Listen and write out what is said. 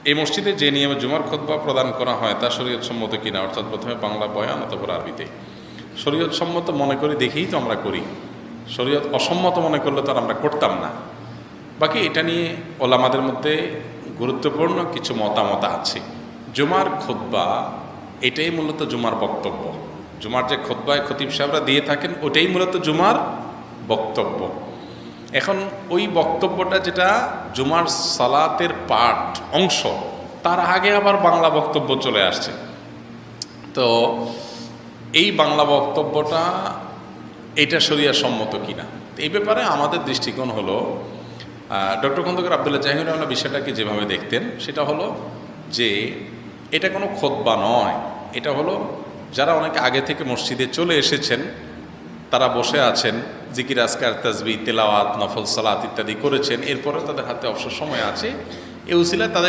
এই মসজিদে যে নিয়মে জুমার খুতবা প্রদান করা হয় তা শরীয়ত সম্মত কিনা, অর্থাৎ প্রথমে বাংলা বয়ান অথবা আরবিতে। শরীয়ত সম্মত মনে করি দেখেই তো আমরা করি, শরীয়ত অসম্মত মনে করলে তো আর আমরা করতাম না। বাকি এটা নিয়ে ওলামাদের মধ্যে গুরুত্বপূর্ণ কিছু মতামত আছে। জুমার খুতবা এটাই মূলত জুমার বক্তব্য। জুমার যে খুতবায় খতিব সাহেবরা দিয়ে থাকেন ওটাই মূলত জুমার বক্তব্য। এখন ওই বক্তব্যটা যেটা জুমার সালাতের পাঠ অংশ, তার আগে আবার বাংলা বক্তব্য চলে আসছে। তো এই বাংলা বক্তব্যটা এটা শরিয়াত সম্মত কিনা, এই ব্যাপারে আমাদের দৃষ্টিকোণ হলো, ডক্টর খন্দকার আব্দুল্লাহ জাহির রহমান বিষয়টাকে যেভাবে দেখতেন সেটা হলো যে এটা কোনো খুতবা নয়, এটা হলো যারা অনেক আগে থেকে মসজিদে চলে এসেছেন, তারা বসে আছেন, জিকির আজকার তাসবিহ তেলাওয়াত নফল সালাত ইত্যাদি করেছেন, এরপরে তাদের হাতে অবসর সময় আছে, এই উসিলায় তাদের